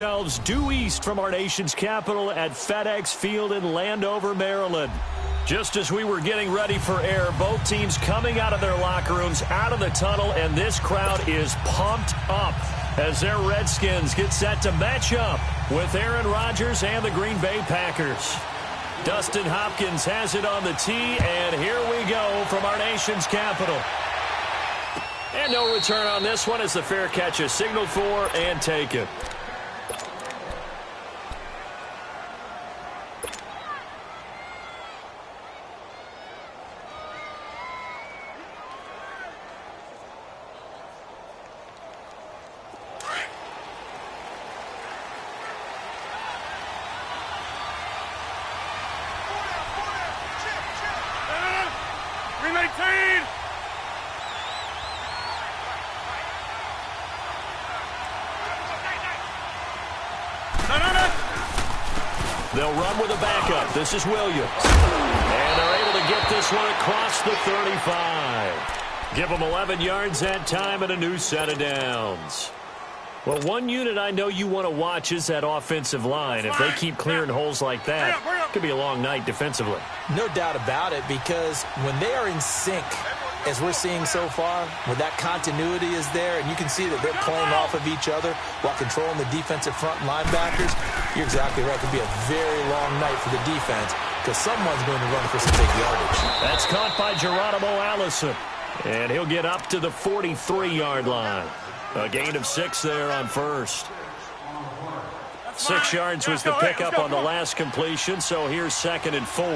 Due east from our nation's capital at FedEx Field in Landover, Maryland. Just as we were getting ready for air, both teams coming out of their locker rooms, out of the tunnel, and this crowd is pumped up as their Redskins get set to match up with Aaron Rodgers and the Green Bay Packers. Dustin Hopkins has it on the tee, and here we go from our nation's capital. And no return on this one as the fair catch is signaled for and taken. They'll run with a backup. This is Williams. And they're able to get this one across the 35. Give them 11 yards that time and a new set of downs. Well, one unit I know you want to watch is that offensive line. If they keep clearing holes like that, it could be a long night defensively. No doubt about it, because when they are in sync, as we're seeing so far, when that continuity is there, and you can see that they're playing off of each other while controlling the defensive front linebackers, you're exactly right. It could be a very long night for the defense because someone's going to run for some big yardage. That's caught by Geronimo Allison, and he'll get up to the 43-yard line. A gain of 6 there on first. 6 yards was the pickup on the last completion, so here's 2nd and 4.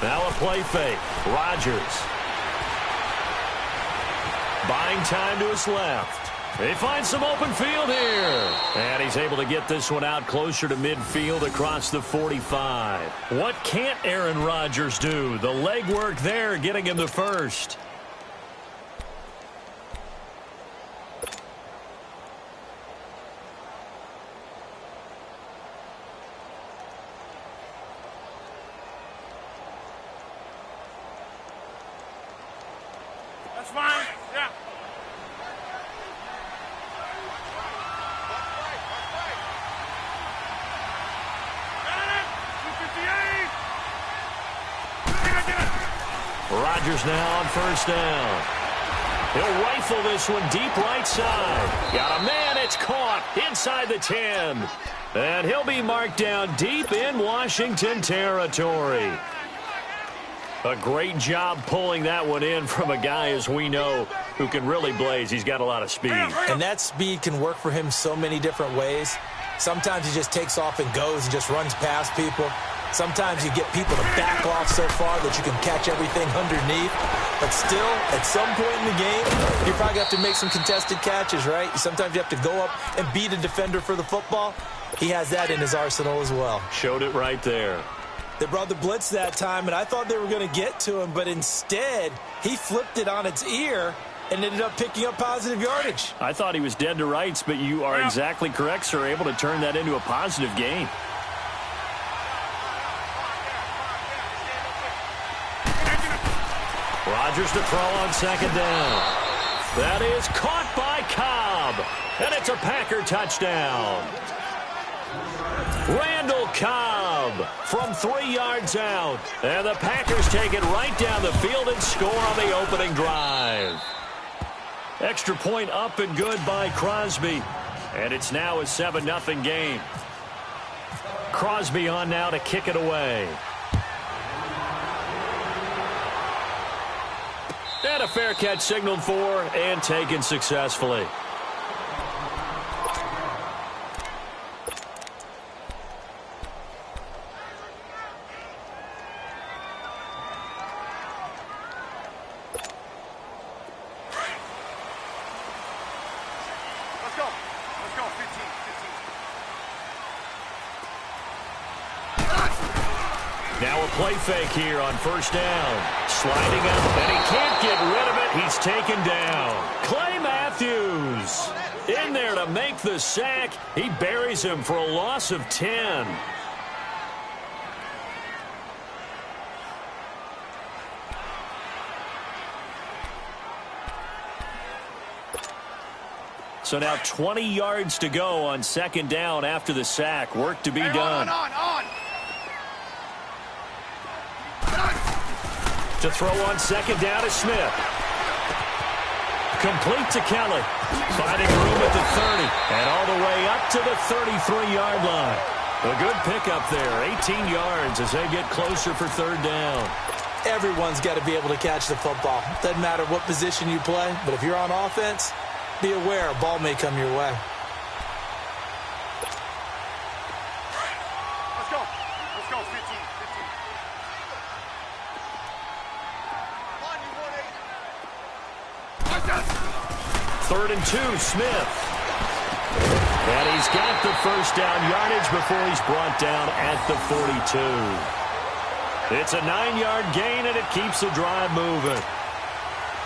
Now a play fake. Rodgers. Buying time to his left. They find some open field here. And he's able to get this one out closer to midfield across the 45. What can't Aaron Rodgers do? The legwork there getting him the first. That's fine. Yeah. Rodgers now on first down. He'll rifle this one deep right side. Got a man, it's caught inside the 10. And he'll be marked down deep in Washington territory. A great job pulling that one in from a guy, as we know, who can really blaze. He's got a lot of speed. And that speed can work for him so many different ways. Sometimes he just takes off and goes and just runs past people. Sometimes you get people to back off so far that you can catch everything underneath. But still, at some point in the game, you probably have to make some contested catches, right? Sometimes you have to go up and beat a defender for the football. He has that in his arsenal as well. Showed it right there. They brought the blitz that time, and I thought they were going to get to him, but instead, he flipped it on its ear and ended up picking up positive yardage. I thought he was dead to rights, but you are exactly correct, sir. Able to turn that into a positive gain. Rodgers to throw on 2nd down. That is caught by Cobb, and it's a Packer touchdown. Randall Cobb from 3 yards out. And the Packers take it right down the field and score on the opening drive. Extra point up and good by Crosby. And it's now a 7-0 game. Crosby on now to kick it away. And a fair catch signaled for and taken successfully. Now a play fake here on first down. Sliding up, and he can't get rid of it. He's taken down. Clay Matthews in there to make the sack. He buries him for a loss of 10. So now 20 yards to go on second down after the sack. Work to be done. On. To throw on second down is Smith. Complete to Kelly. Finding room at the 30. And all the way up to the 33-yard line. A good pickup there. 18 yards as they get closer for third down. Everyone's got to be able to catch the football. Doesn't matter what position you play, but if you're on offense, be aware a ball may come your way. Let's go. 15. Third and 2, Smith. And he's got the first down yardage before he's brought down at the 42. It's a 9-yard gain, and it keeps the drive moving.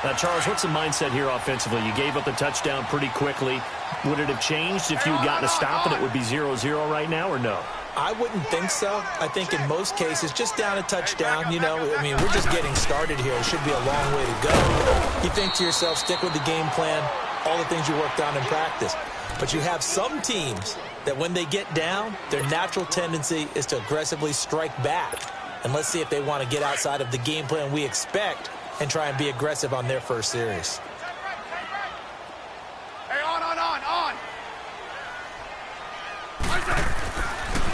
Now, Charles, what's the mindset here offensively? You gave up the touchdown pretty quickly. Would it have changed if you had gotten a stop and it would be 0-0 right now, or no? I wouldn't think so. I think in most cases, just down a touchdown, we're just getting started here. It should be a long way to go. You think to yourself, stick with the game plan, all the things you worked on in practice. But you have some teams that when they get down, their natural tendency is to aggressively strike back. And let's see if they want to get outside of the game plan we expect and try and be aggressive on their first series. Hey, on.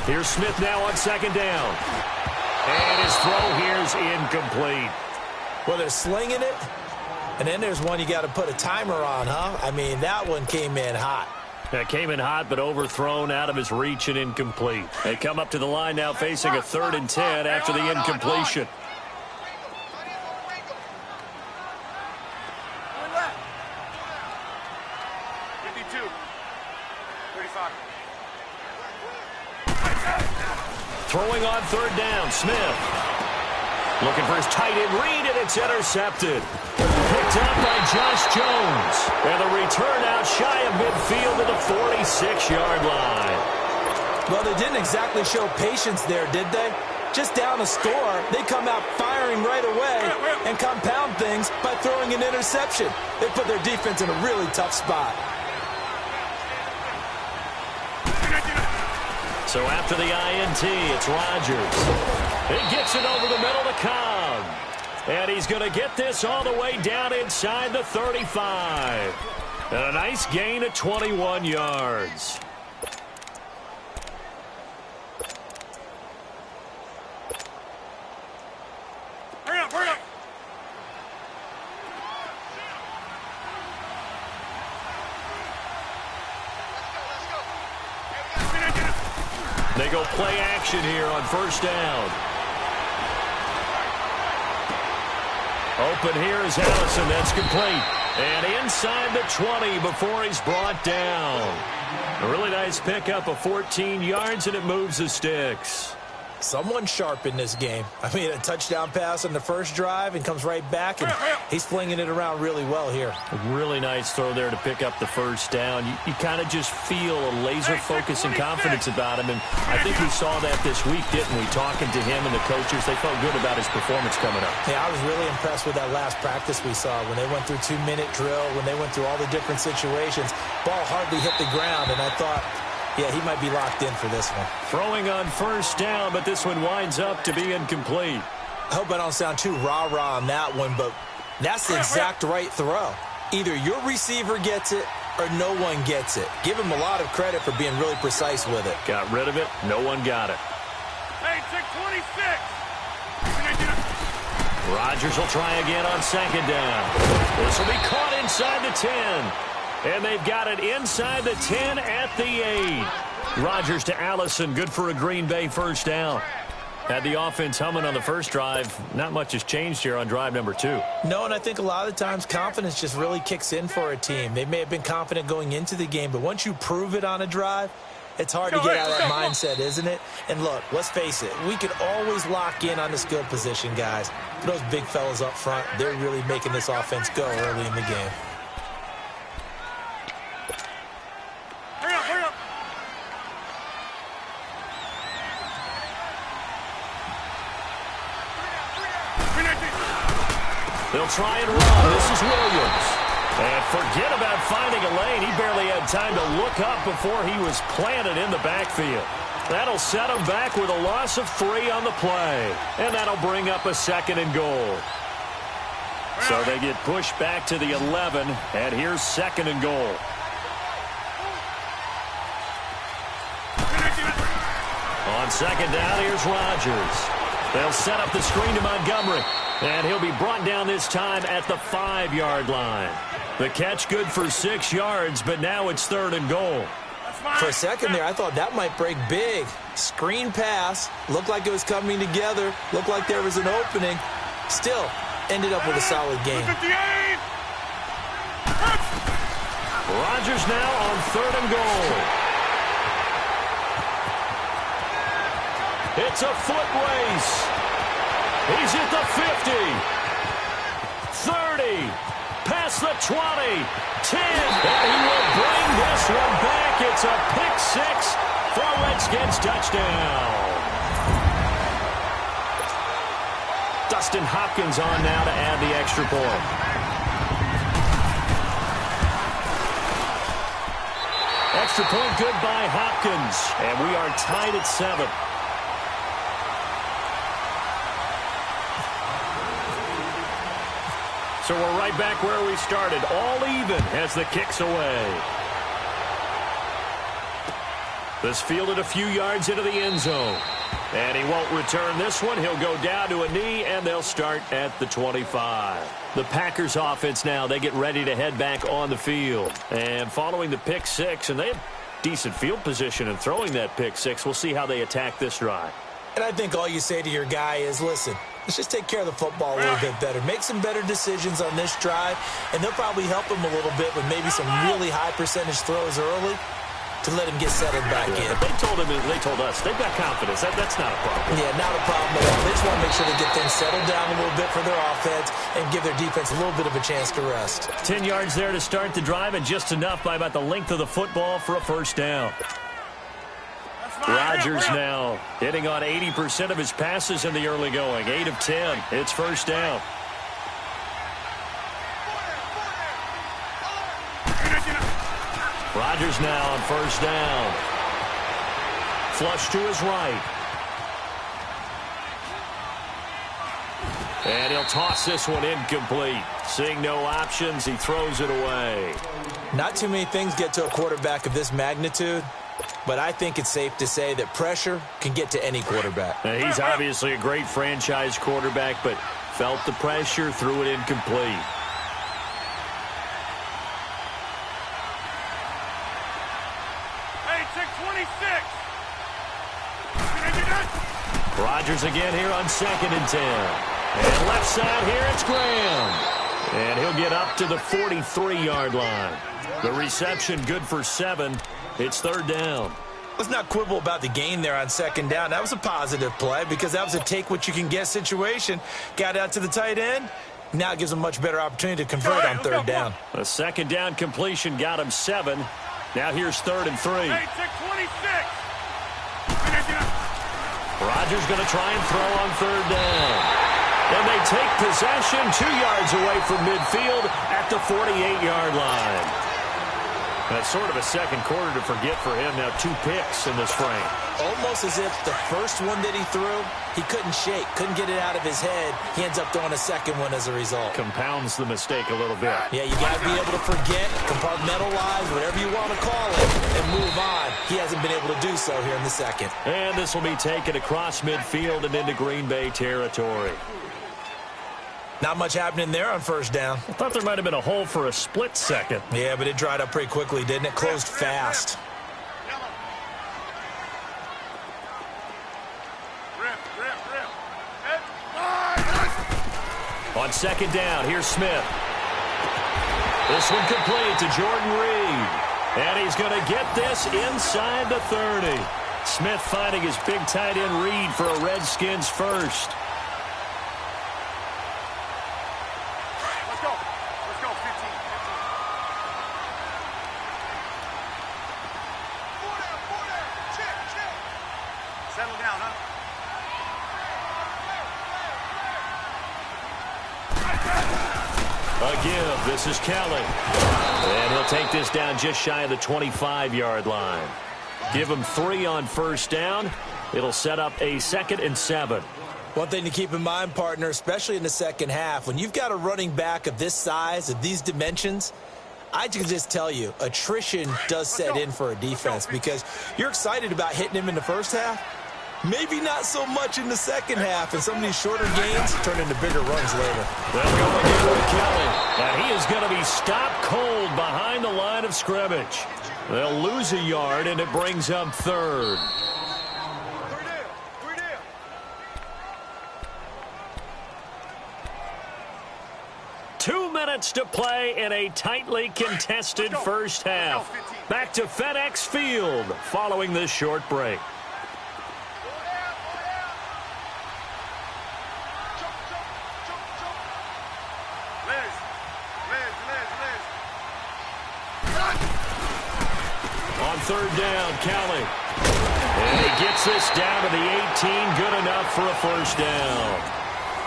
Here's Smith now on second down. And his throw here's incomplete. Well, they're slinging it, and then there's one you got to put a timer on, huh? I mean, that one came in hot. That came in hot, but overthrown out of his reach and incomplete. They come up to the line now facing a 3rd and 10 after the incompletion. Throwing on third down, Smith. Looking for his tight end read, and it's intercepted. Picked up by Josh Jones. And the return out shy of midfield to the 46-yard line. Well, they didn't exactly show patience there, did they? Just down a score, they come out firing right away and compound things by throwing an interception. They put their defense in a really tough spot. So after the INT, it's Rodgers. He gets it over the middle to Cobb. And he's going to get this all the way down inside the 35. And a nice gain of 21 yards. Hurry up. They go play action here on first down. Open here is Allison. That's complete. And inside the 20 before he's brought down. A really nice pickup of 14 yards, and it moves the sticks. Someone sharp in this game. I mean, a touchdown pass on the first drive and comes right back, and he's flinging it around really well here. A really nice throw there to pick up the first down. You kind of just feel a laser focus and confidence about him, and I think we saw that this week, didn't we? Talking to him and the coaches, they felt good about his performance coming up. Yeah, I was really impressed with that last practice we saw when they went through 2-minute drill, when they went through all the different situations. Ball hardly hit the ground, and I thought, yeah, he might be locked in for this one. Throwing on first down, but this one winds up to be incomplete. I hope I don't sound too rah-rah on that one, but that's the exact right throw. Either your receiver gets it or no one gets it. Give him a lot of credit for being really precise with it. Got rid of it. No one got it. Hey, 626. Rodgers will try again on second down. This will be caught inside the 10. And they've got it inside the 10 at the 8. Rodgers to Allison, good for a Green Bay first down. Had the offense humming on the first drive. Not much has changed here on drive number 2. No, and I think a lot of times confidence just really kicks in for a team. They may have been confident going into the game, but once you prove it on a drive, it's hard to get out of that mindset, isn't it? And look, let's face it, we can always lock in on the skill position, guys. For those big fellas up front, they're really making this offense go early in the game. Hurry up. They'll try and run. This is Williams. And Forget about finding a lane. He barely had time to look up before he was planted in the backfield. That'll set him back with a loss of 3 on the play. And that'll bring up a 2nd and goal. So they get pushed back to the 11, and here's 2nd and goal. On 2nd down, here's Rodgers. They'll set up the screen to Montgomery, and he'll be brought down this time at the 5-yard line. The catch good for 6 yards, but now it's 3rd and goal. For a second there, I thought that might break big. Screen pass, looked like it was coming together, looked like there was an opening. Still, ended up with a solid game. Rodgers now on 3rd and goal. It's a foot race. He's at the 50. 30. Past the 20. 10. And he will bring this one back. It's a pick 6 for a Redskins touchdown. Dustin Hopkins on now to add the extra point. Extra point good by Hopkins. And we are tied at 7. So we're right back where we started, all even as the kick's away. This fielded a few yards into the end zone. And he won't return this one. He'll go down to a knee, and they'll start at the 25. The Packers offense now, they get ready to head back on the field. And following the pick 6, and they have decent field position in throwing that pick 6. We'll see how they attack this drive. And I think all you say to your guy is, listen, let's just take care of the football a little bit better. Make some better decisions on this drive, and they'll probably help him a little bit with maybe some really high percentage throws early to let him get settled back in. They told us, they've got confidence. That's not a problem. Yeah, not a problem at all. They just want to make sure they get things settled down a little bit for their offense and give their defense a little bit of a chance to rest. 10 yards there to start the drive, and just enough by about the length of the football for a first down. Rodgers now hitting on 80% of his passes in the early going. 8 of 10. It's first down. Rodgers now on first down. Flush to his right. And he'll toss this one incomplete. Seeing no options, he throws it away. Not too many things get to a quarterback of this magnitude, but I think it's safe to say that pressure can get to any quarterback. Now, he's obviously a great franchise quarterback, but felt the pressure, threw it incomplete. Hey, check 26. Rodgers again here on 2nd and 10. And left side here, it's Graham. And he'll get up to the 43-yard line. The reception good for 7. It's 3rd down. Let's not quibble about the gain there on 2nd down. That was a positive play because that was a take-what-you-can-get situation. Got out to the tight end. Now it gives him a much better opportunity to convert on 3rd down. A 2nd down completion got him 7. Now here's 3rd and 3. Hey, check 26. Rodgers going to try and throw on 3rd down. And they take possession 2 yards away from midfield at the 48-yard line. That's sort of a second quarter to forget for him. Now 2 picks in this frame. Almost as if the first one that he threw, he couldn't shake, couldn't get it out of his head. He ends up throwing a second one as a result. Compounds the mistake a little bit. Yeah, you got to be able to forget, compartmentalize, whatever you want to call it, and move on. He hasn't been able to do so here in the second. And this will be taken across midfield and into Green Bay territory. Not much happening there on 1st down. I thought there might have been a hole for a split second. Yeah, but it dried up pretty quickly, didn't it? Closed fast. On 2nd down, here's Smith. This one complete to Jordan Reed. And he's going to get this inside the 30. Smith finding his big tight end Reed for a Redskins first. give. This is Kelly. And he'll take this down just shy of the 25-yard line. Give him 3 on first down. It'll set up a 2nd and 7. One thing to keep in mind, partner, especially in the second half, when you've got a running back of this size, of these dimensions, I can just tell you, attrition does set in for a defense because you're excited about hitting him in the first half. Maybe not so much in the second half, and some of these shorter gains turn into bigger runs later. They'll go again with Kelly, and he is going to be stopped cold behind the line of scrimmage. They'll lose a yard, and it brings up 3rd. 2 minutes to play in a tightly contested first half. Back to FedEx Field following this short break. On 3rd down, Kelly. And he gets this down to the 18, good enough for a first down.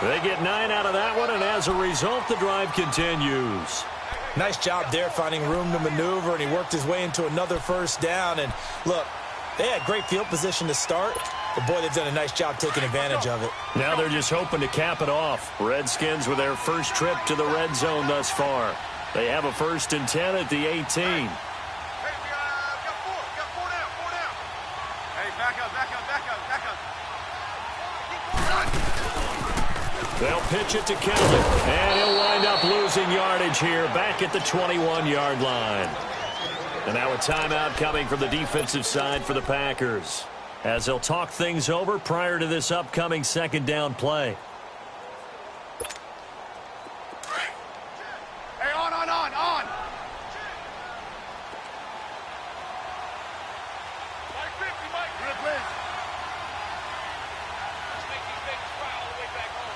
They get 9 out of that one, and as a result, the drive continues. Nice job there finding room to maneuver, and he worked his way into another first down. And look, they had great field position to start, but boy, they've done a nice job taking advantage of it. Now they're just hoping to cap it off. Redskins with their first trip to the red zone thus far. They have a 1st and 10 at the 18. They'll pitch it to Kelly, and he'll wind up losing yardage here back at the 21-yard line. And now a timeout coming from the defensive side for the Packers as they'll talk things over prior to this upcoming 2nd down play. Hey, on. Mike 50, Mike. Good, please. Let's make these babies cry all the way back home.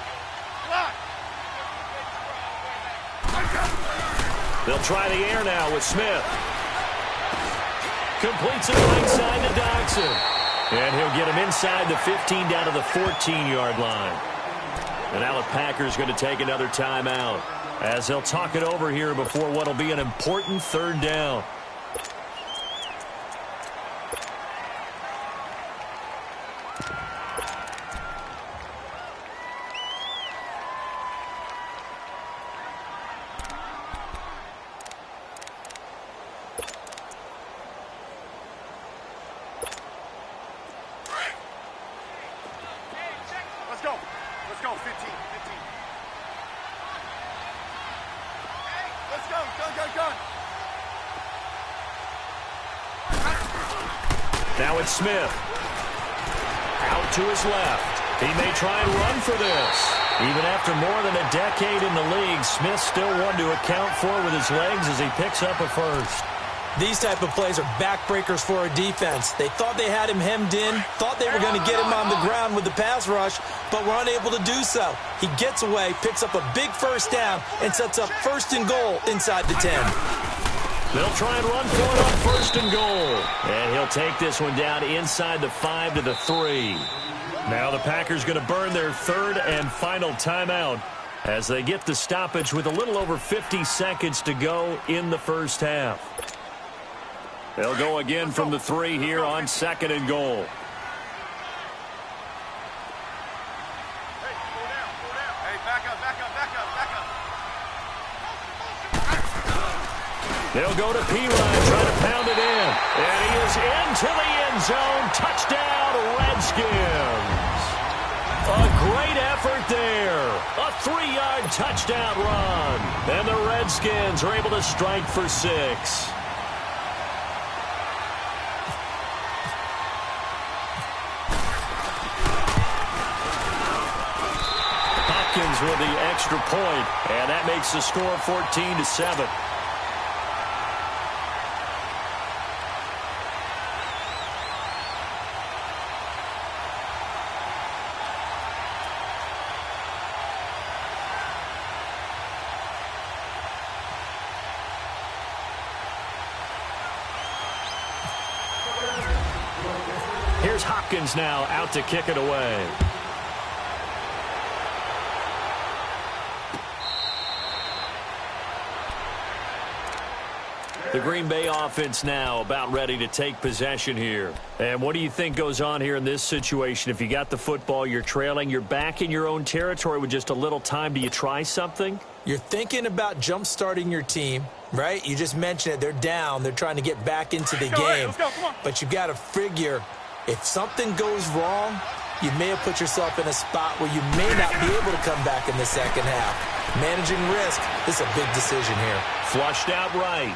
They'll try the air now with Smith. Completes it right side to Dodson. And he'll get him inside the 15 down to the 14-yard line. And now the Packers going to take another timeout as they'll talk it over here before what will be an important 3rd down. Let's go, 15. Hey, let's go, gun. Now it's Smith. Out to his left. He may try and run for this. Even after more than a decade in the league, Smith still one to account for with his legs as he picks up a 1st. These type of plays are backbreakers for a defense. They thought they had him hemmed in, thought they were going to get him on the ground with the pass rush, but were unable to do so. He gets away, picks up a big first down, and sets up 1st and goal inside the 10. They'll try and run for it on 1st and goal. And he'll take this one down inside the 5 to the 3. Now the Packers going to burn their 3rd and final timeout as they get the stoppage with a little over 50 seconds to go in the first half. They'll go again from the 3 here on 2nd and goal. Hey, back up. They'll go to P-Ryan, trying to pound it in. And he is into the end zone. Touchdown, Redskins. A great effort there. A 3-yard touchdown run. And the Redskins are able to strike for 6. With the extra point, and that makes the score 14-7. Here's Hopkins now out to kick it away. The Green Bay offense now about ready to take possession here. And what do you think goes on here in this situation? If you got the football, you're trailing, you're back in your own territory with just a little time. Do you try something? You're thinking about jump-starting your team, right? You just mentioned it. They're down. They're trying to get back into the game. Let's go. Come on. But you've got to figure if something goes wrong, you may have put yourself in a spot where you may not be able to come back in the second half. Managing risk is a big decision here. Flushed out right.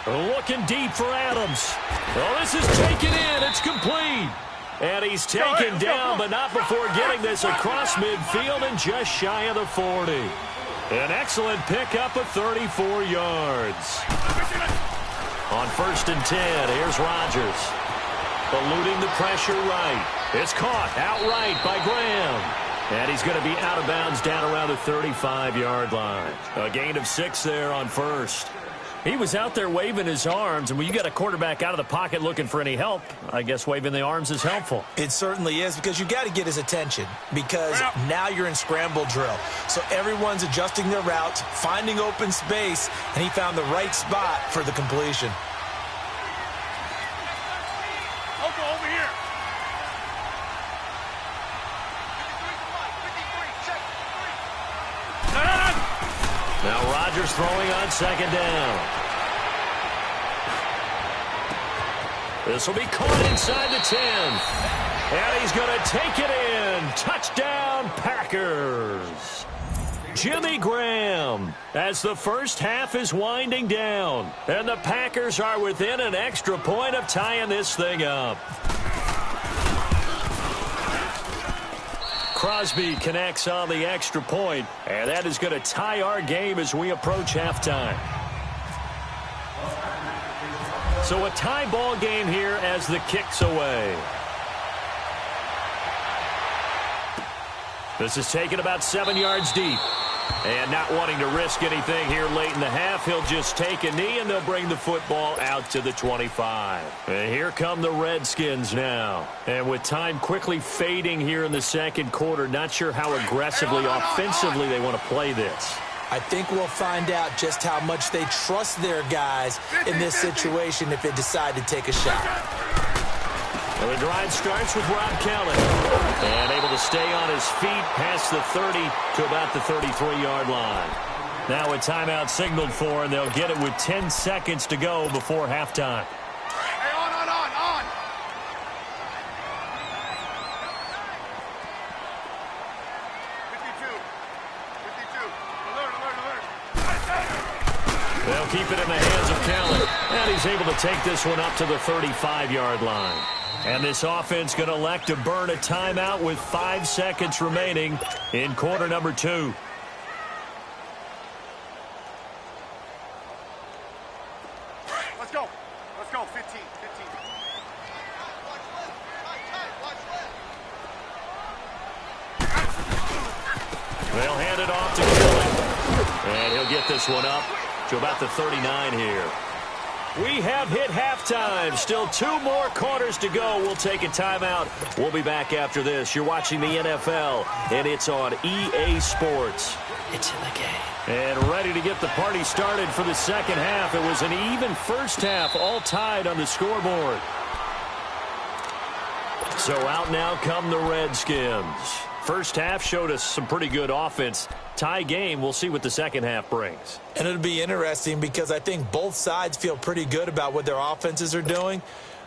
Looking deep for Adams. Oh, this is taken in. It's complete. And he's taken down, but not before getting this across midfield and just shy of the 40. An excellent pickup of 34 yards. On 1st and 10, here's Rodgers. Eluding the pressure right. It's caught outright by Graham. And he's going to be out of bounds down around the 35-yard line. A gain of 6 there on 1st. He was out there waving his arms, and when you got a quarterback out of the pocket looking for any help, I guess waving the arms is helpful. It certainly is, because you got to get his attention, because now you're in scramble drill. So everyone's adjusting their routes, finding open space, and he found the right spot for the completion. Local over here. 53. Now Rodgers throwing on 2nd down. This will be caught inside the 10. And he's going to take it in. Touchdown, Packers. Jimmy Graham as the first half is winding down. And the Packers are within an extra point of tying this thing up. Crosby connects on the extra point, and that is going to tie our game as we approach halftime. So a tie ball game here as the kick's away. This is taken about 7 yards deep. And not wanting to risk anything here late in the half, he'll just take a knee, and they'll bring the football out to the 25. And here come the Redskins now. And with time quickly fading here in the second quarter, not sure how aggressively, offensively they want to play this. I think we'll find out just how much they trust their guys in this situation if they decide to take a shot. Well, the drive starts with Rob Kelly. And able to stay on his feet past the 30 to about the 33-yard line. Now a timeout signaled for, and they'll get it with 10 seconds to go before halftime. Hey, on. 52. Alert. They'll keep it in the hands of Kelly. And he's able to take this one up to the 35-yard line. And this offense going to elect to burn a timeout with 5 seconds remaining in quarter number 2. Let's go. 15. They'll hand it off to Kelly. And he'll get this one up to about the 39 here. We have hit halftime. Still 2 more quarters to go. We'll take a timeout. We'll be back after this. You're watching the NFL, and it's on EA Sports. It's in the game. And ready to get the party started for the second half. It was an even first half, all tied on the scoreboard. So out now come the Redskins. First half showed us some pretty good offense. Tie game, we'll see what the second half brings. And it'll be interesting because I think both sides feel pretty good about what their offenses are doing.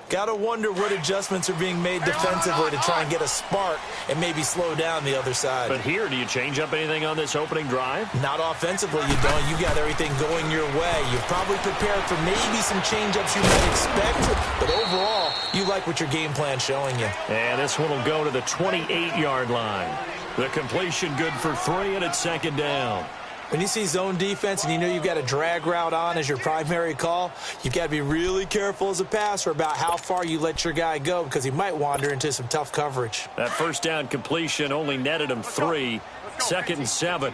Got to wonder what adjustments are being made defensively to try and get a spark and maybe slow down the other side. But here, do you change up anything on this opening drive? Not offensively, you don't. You got everything going your way. You've probably prepared for maybe some change-ups you might expect, but overall, you like what your game plan's showing you. And this one will go to the 28-yard line. The completion good for 3, and it's 2nd down. When you see zone defense and you know you've got a drag route on as your primary call, you've got to be really careful as a passer about how far you let your guy go because he might wander into some tough coverage. That first down completion only netted him 3. 2nd and 7.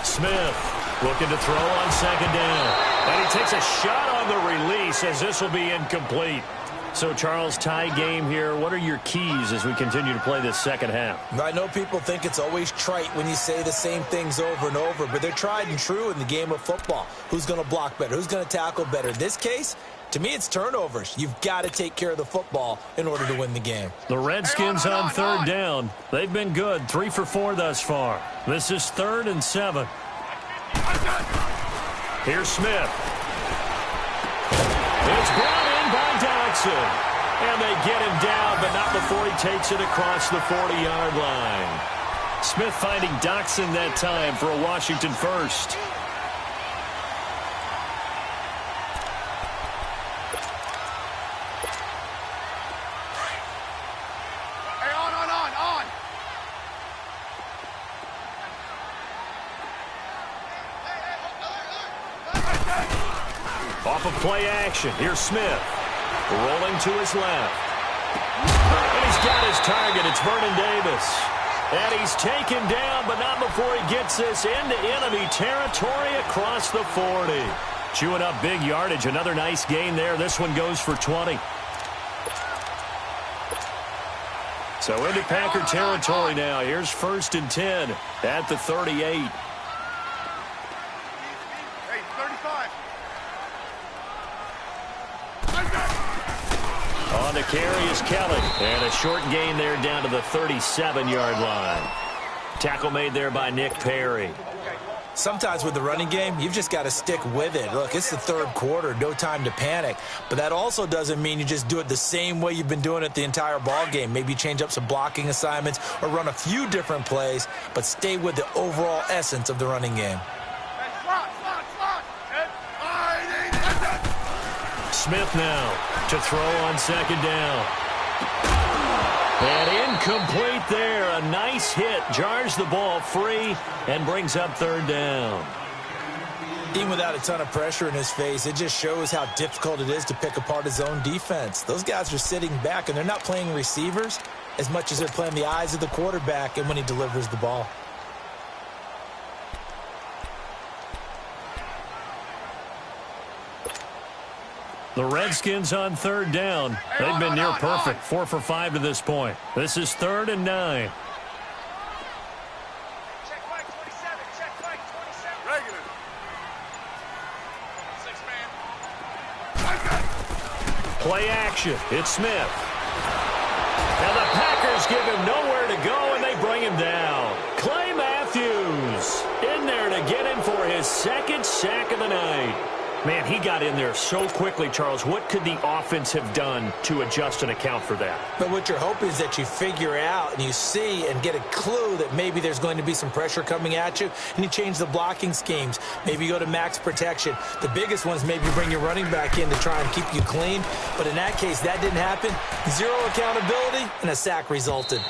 Smith looking to throw on 2nd down. And he takes a shot on the release as this will be incomplete. So, Charles, tie game here. What are your keys as we continue to play this second half? I know people think it's always trite when you say the same things over and over, but they're tried and true in the game of football. Who's going to block better? Who's going to tackle better? In this case, to me, it's turnovers. You've got to take care of the football in order to win the game. The Redskins on third down. They've been good, 3 for 4 thus far. This is 3rd and 7. Here's Smith. It's brought in by Dodson. And they get him down, but not before he takes it across the 40-yard line. Smith finding Dodson that time for a Washington first. Off of play action, here's Smith. Rolling to his left. And he's got his target. It's Vernon Davis. And he's taken down, but not before he gets this into enemy territory across the 40. Chewing up big yardage. Another nice gain there. This one goes for 20. So into Packer territory now. Here's 1st and 10 at the 38. On the carry is Kelly. And a short gain there down to the 37-yard line. Tackle made there by Nick Perry. Sometimes with the running game, you've just got to stick with it. Look, it's the 3rd quarter, no time to panic. But that also doesn't mean you just do it the same way you've been doing it the entire ball game. Maybe change up some blocking assignments or run a few different plays, but stay with the overall essence of the running game. Smith now to throw on 2nd down. And incomplete there. A nice hit. Jars the ball free and brings up 3rd down. Even without a ton of pressure in his face, it just shows how difficult it is to pick apart his own defense. Those guys are sitting back, and they're not playing receivers as much as they're playing the eyes of the quarterback and when he delivers the ball. The Redskins on 3rd down. They've been near perfect. 4 for 5 to this point. This is 3rd and 9. Check Mike 27. Check Mike 27. Regular. 6 man. Play action. It's Smith. And the Packers give him nowhere to go, and they bring him down. Clay Matthews in there to get him for his 2nd sack of the night. Man, he got in there so quickly, Charles. What could the offense have done to adjust and account for that? But what you're hoping is that you figure out and you see and get a clue that maybe there's going to be some pressure coming at you, and you change the blocking schemes. Maybe you go to max protection. The biggest one is maybe you bring your running back in to try and keep you clean. But in that case, that didn't happen. 0 accountability, and a sack resulted.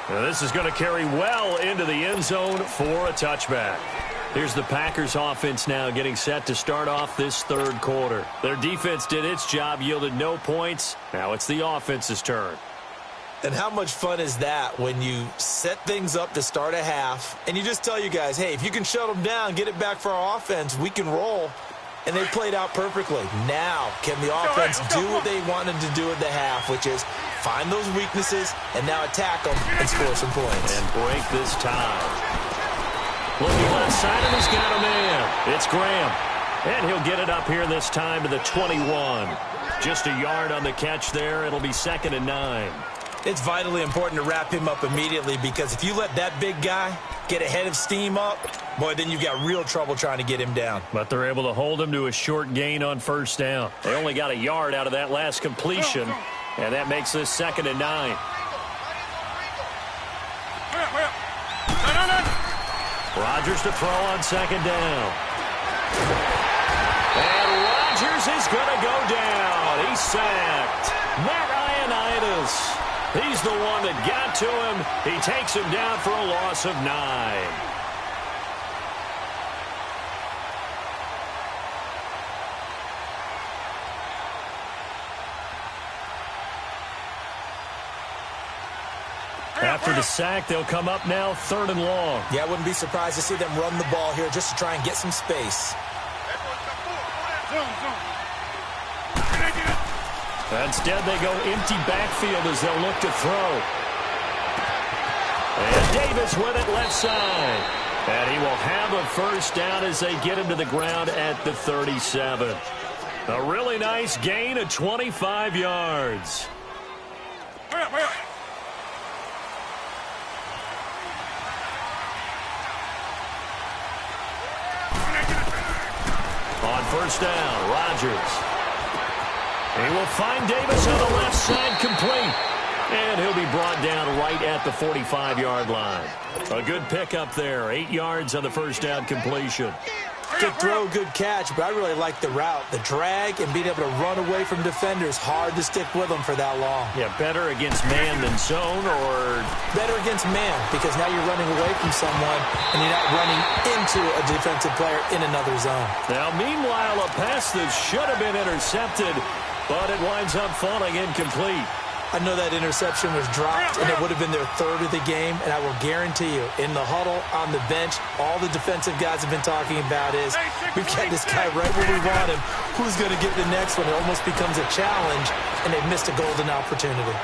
Now this is going to carry well into the end zone for a touchback. Here's the Packers offense now getting set to start off this 3rd quarter. Their defense did its job, yielded no points. Now it's the offense's turn. And how much fun is that when you set things up to start a half and you just tell you guys, hey, if you can shut them down, get it back for our offense, we can roll. And they played out perfectly. Now, can the offense do what they wanted to do at the half, which is find those weaknesses and now attack them and score some points. And break this tie. Looking left side, and he's got a man. It's Graham. And he'll get it up here this time to the 21. Just a yard on the catch there. It'll be 2nd and 9. It's vitally important to wrap him up immediately, because if you let that big guy get ahead of steam up, boy, then you've got real trouble trying to get him down. But they're able to hold him to a short gain on 1st down. They only got a yard out of that last completion, and that makes this 2nd and 9. Rodgers to throw on 2nd down. And Rodgers is going to go down. He's sacked. Matt Ioannidis. He's the one that got to him. He takes him down for a loss of 9. After the sack, they'll come up now 3rd and long. Yeah, I wouldn't be surprised to see them run the ball here just to try and get some space. Instead, they go empty backfield as they'll look to throw. And Davis with it left side. And he will have a first down as they get him to the ground at the 37. A really nice gain of 25 yards. On first down, Rodgers. He will find Davis on the left side, complete. And he'll be brought down right at the 45-yard line. A good pickup there. 8 yards on the first down completion. Good throw, good catch, but I really like the route. The drag and being able to run away from defenders, hard to stick with them for that long. Yeah, better against man than zone, or? Better against man, because now you're running away from someone and you're not running into a defensive player in another zone. Now, meanwhile, a pass that should have been intercepted, but it winds up falling incomplete. I know that interception was dropped, and it would have been their third of the game, and I will guarantee you, in the huddle, on the bench, all the defensive guys have been talking about is, we've got this guy right where we want him. Who's going to get the next one? It almost becomes a challenge, and they've missed a golden opportunity.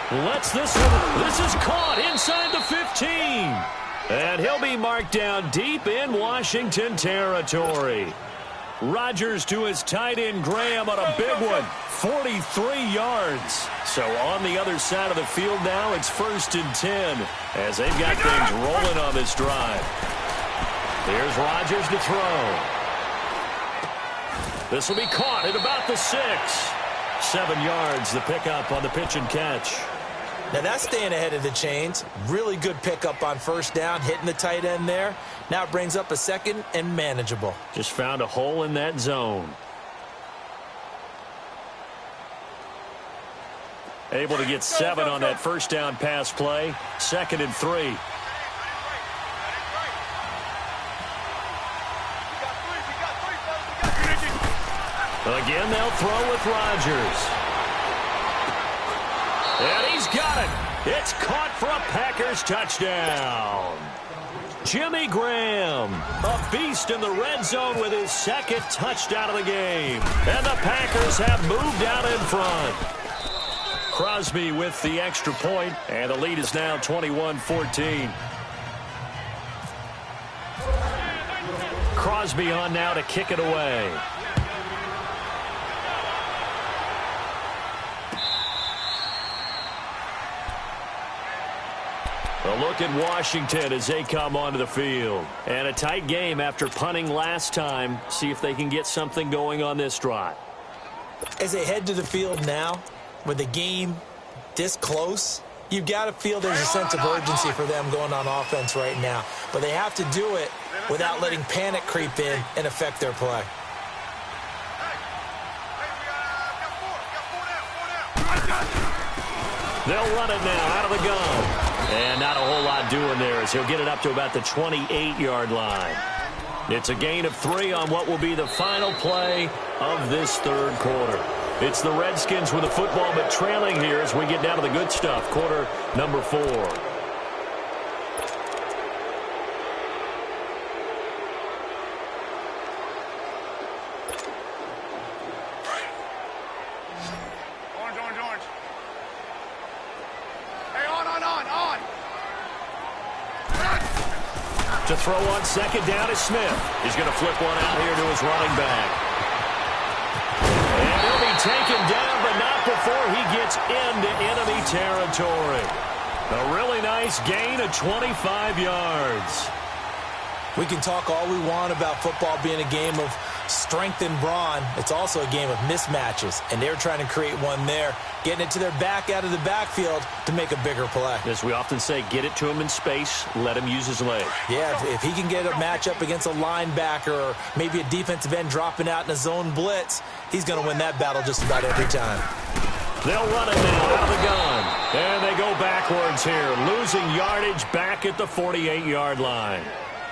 This is caught inside the 15. And he'll be marked down deep in Washington territory. Rodgers to his tight end Graham on a big one. 43 yards. So on the other side of the field now, it's 1st and 10 as they've got things rolling on this drive. Here's Rodgers to throw. This will be caught at about the 6. 7 yards, the pickup on the pitch and catch. Now that's staying ahead of the chains. Really good pickup on first down, hitting the tight end there. Now it brings up a second and manageable. Just found a hole in that zone. Able to get 7 on that first down pass play. 2nd and 3. Again, they'll throw with Rodgers. And he's got it. It's caught for a Packers touchdown. Jimmy Graham, a beast in the red zone with his 2nd touchdown of the game. And the Packers have moved out in front. Crosby with the extra point, and the lead is now 21-14. Crosby on now to kick it away. A look at Washington as they come onto the field. And a tight game after punting last time. See if they can get something going on this drive. As they head to the field now, with the game this close, you've got to feel there's a sense of urgency for them going on offense right now. But they have to do it without letting panic creep in and affect their play. They'll run it now out of the gun. And not a whole lot doing there as he'll get it up to about the 28-yard line. It's a gain of 3 on what will be the final play of this third quarter. It's the Redskins with the football, but trailing here as we get down to the good stuff. Quarter number 4. Orange. Hey, on. To throw on 2nd down is Smith. He's going to flip one out here to his running back. And he'll be taken down, but not before he gets into enemy territory. A really nice gain of 25 yards. We can talk all we want about football being a game of strength and brawn. It's also a game of mismatches, and they're trying to create one there, getting it to their back out of the backfield to make a bigger play. As we often say, get it to him in space, let him use his leg. Yeah, if he can get a matchup against a linebacker or maybe a defensive end dropping out in a zone blitz, he's going to win that battle just about every time. They'll run it now out of the gun. And they go backwards here, losing yardage back at the 48-yard line.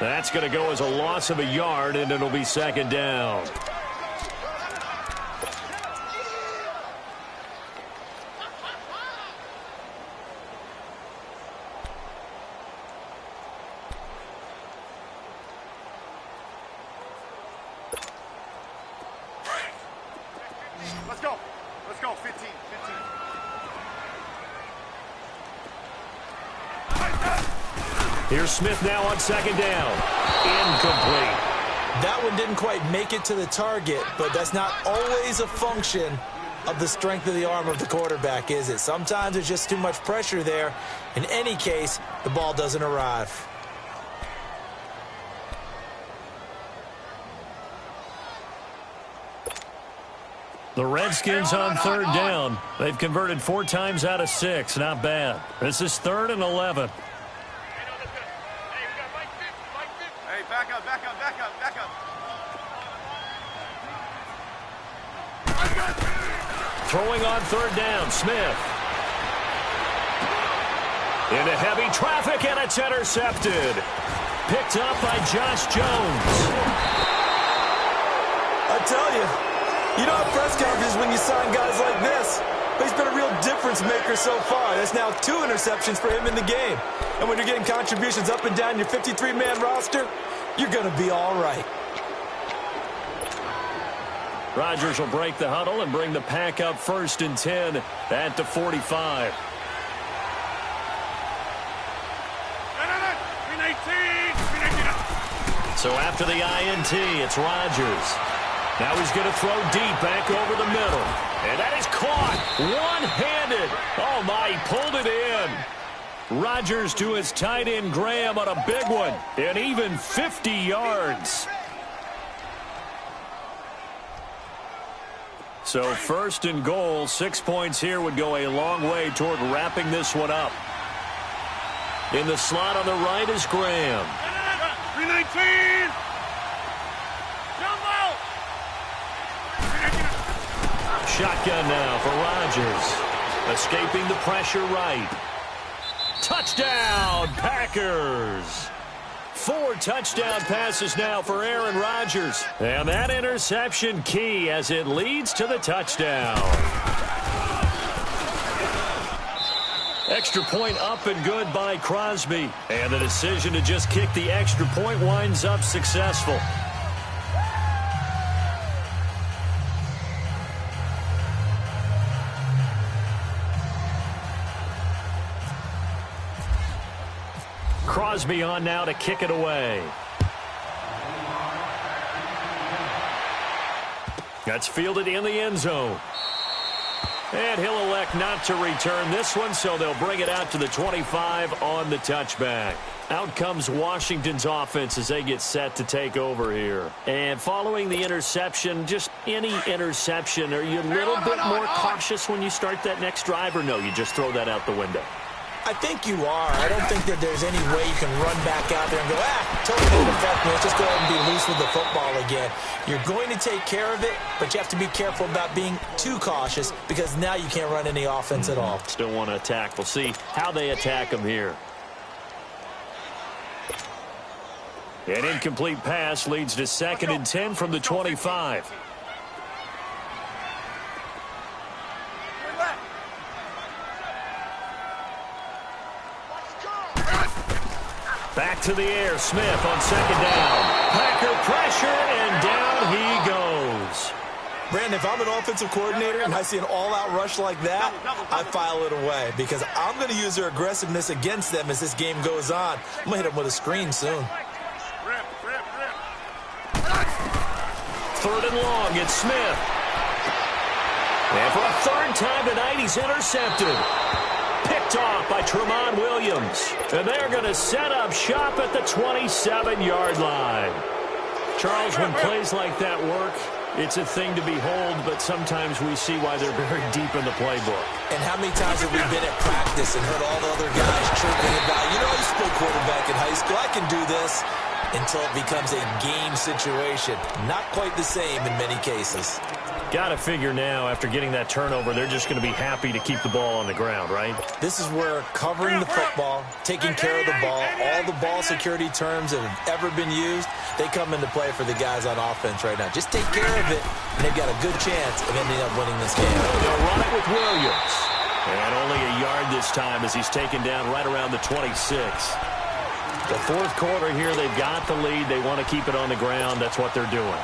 That's going to go as a loss of a yard, and it'll be 2nd down. Let's go. 15. Here's Smith now on second down. Incomplete. That one didn't quite make it to the target, but that's not always a function of the strength of the arm of the quarterback, is it? Sometimes there's just too much pressure there. In any case, the ball doesn't arrive. The Redskins on third down. They've converted 4 times out of 6. Not bad. This is 3rd and 11. Hey, back up. Throwing on third down, Smith. Into heavy traffic, and it's intercepted. Picked up by Josh Jones. I tell you don't have press conferences when you sign guys like this. But he's been a real difference maker so far. There's now 2 interceptions for him in the game. And when you're getting contributions up and down your 53-man roster, you're going to be all right. Rodgers will break the huddle and bring the pack up 1st and 10 at the 45. So after the INT, it's Rodgers. Now he's going to throw deep back over the middle. And that is caught one-handed. Oh, my, he pulled it in. Rodgers to his tight end Graham on a big one. And even 50 yards. So 1st and goal, 6 points here would go a long way toward wrapping this one up. In the slot on the right is Graham. 319. Shotgun now for Rodgers. Escaping the pressure right. Touchdown, Packers. 4 touchdown passes now for Aaron Rodgers. And that interception key as it leads to the touchdown. Extra point up and good by Crosby. And the decision to just kick the extra point winds up successful. Crosby on now to kick it away. That's fielded in the end zone. And he'll elect not to return this one, so they'll bring it out to the 25 on the touchback. Out comes Washington's offense as they get set to take over here. And following the interception, just any interception, are you a little bit more cautious when you start that next drive, or no, you just throw that out the window? I think you are. I don't think that there's any way you can run back out there and go, totally didn't affect me. Let's just go ahead and be loose with the football again. You're going to take care of it, but you have to be careful about being too cautious because now you can't run any offense at all. Still want to attack. We'll see how they attack him here. An incomplete pass leads to 2nd and 10 from the 25. Back to the air, Smith on 2nd down. Packer pressure, and down he goes. Brandon, if I'm an offensive coordinator and I see an all-out rush like that, I file it away because I'm going to use their aggressiveness against them as this game goes on. I'm going to hit them with a screen soon. 3rd and long, it's Smith. And for a 3rd time tonight, he's intercepted. Picked off by Tramon Williams. And they're going to set up shop at the 27-yard line. Charles, when plays like that work, it's a thing to behold, but sometimes we see why they're very deep in the playbook. And how many times have we been at practice and heard all the other guys chirping about, I used to play quarterback in high school, I can do this, until it becomes a game situation. Not quite the same in many cases. Got to figure now, after getting that turnover, they're just going to be happy to keep the ball on the ground, right? This is where covering the football, taking care of the ball, all the ball security terms that have ever been used, they come into play for the guys on offense right now. Just take care of it, and they've got a good chance of ending up winning this game. They'll run it with Williams. And only a yard this time as he's taken down right around the 26. The 4th quarter here, they've got the lead. They want to keep it on the ground. That's what they're doing.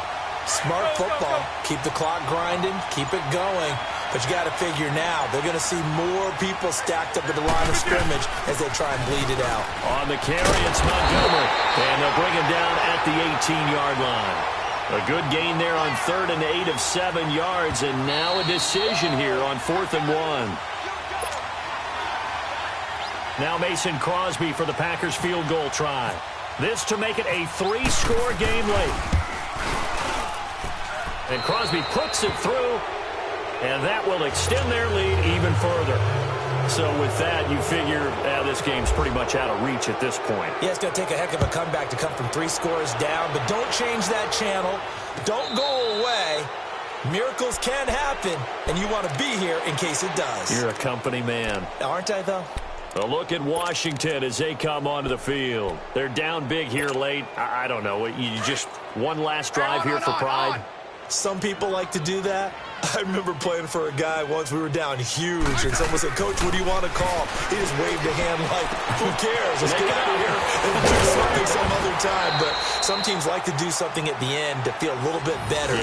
Smart football. Keep the clock grinding. Keep it going. But you got to figure now, they're going to see more people stacked up at the line of scrimmage as they try and bleed it out. On the carry, it's Montgomery. And they'll bring him down at the 18-yard line. A good gain there on 3rd and 8 of 7 yards. And now a decision here on 4th and 1. Now Mason Crosby for the Packers field goal try. This to make it a 3-score game late. And Crosby puts it through, and that will extend their lead even further. So with that, you figure this game's pretty much out of reach at this point. Yeah, it's going to take a heck of a comeback to come from 3 scores down, but don't change that channel. Don't go away. Miracles can happen, and you want to be here in case it does. You're a company man. Aren't I, though? A look at Washington as they come onto the field. They're down big here late. I don't know. You just one last drive here for pride. Some people like to do that. I remember playing for a guy once. We were down huge, and someone said, "Coach, what do you want to call?" He just waved a hand like, "Who cares? Let's get out of here and do something some other time." But some teams like to do something at the end to feel a little bit better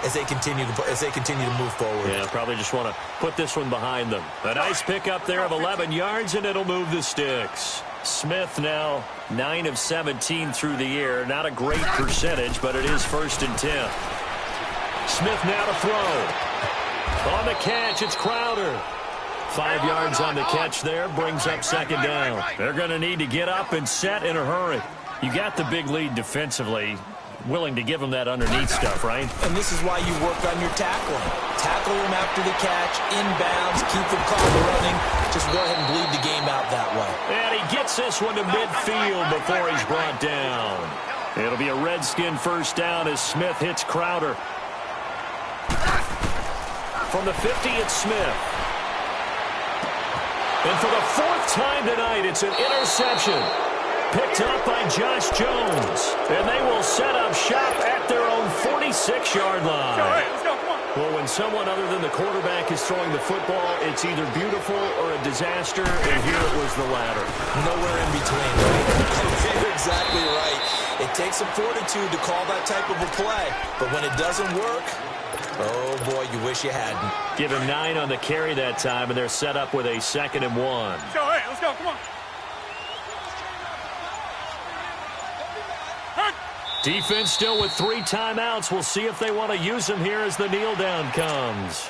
as they continue to move forward. Yeah, probably just want to put this one behind them. A nice pickup there of 11 yards, and it'll move the sticks. Smith now 9 of 17 through the air. Not a great percentage, but it is 1st and 10. Smith now to throw. On the catch, it's Crowder. 5 yards on the catch there, brings up 2nd down. They're going to need to get up and set in a hurry. You got the big lead defensively. Willing to give them that underneath stuff, right? And this is why you work on your tackling. Tackle them after the catch, inbounds, keep them caught running. Just go ahead and bleed the game out that way. And he gets this one to midfield before he's brought down. It'll be a Redskin 1st down as Smith hits Crowder. From the 50, it's Smith. And for the 4th time tonight, it's an interception. Picked up by Josh Jones. And they will set up shop at their own 46-yard line. Let's go, come on. Well, when someone other than the quarterback is throwing the football, it's either beautiful or a disaster, and here it was the latter. Nowhere in between, right? You're exactly right. It takes some fortitude to call that type of a play, but when it doesn't work, oh, boy, you wish you hadn't. Give him 9 on the carry that time, and they're set up with a 2nd and 1. Let's go, come on. Defense still with 3 timeouts. We'll see if they want to use them here as the kneel down comes.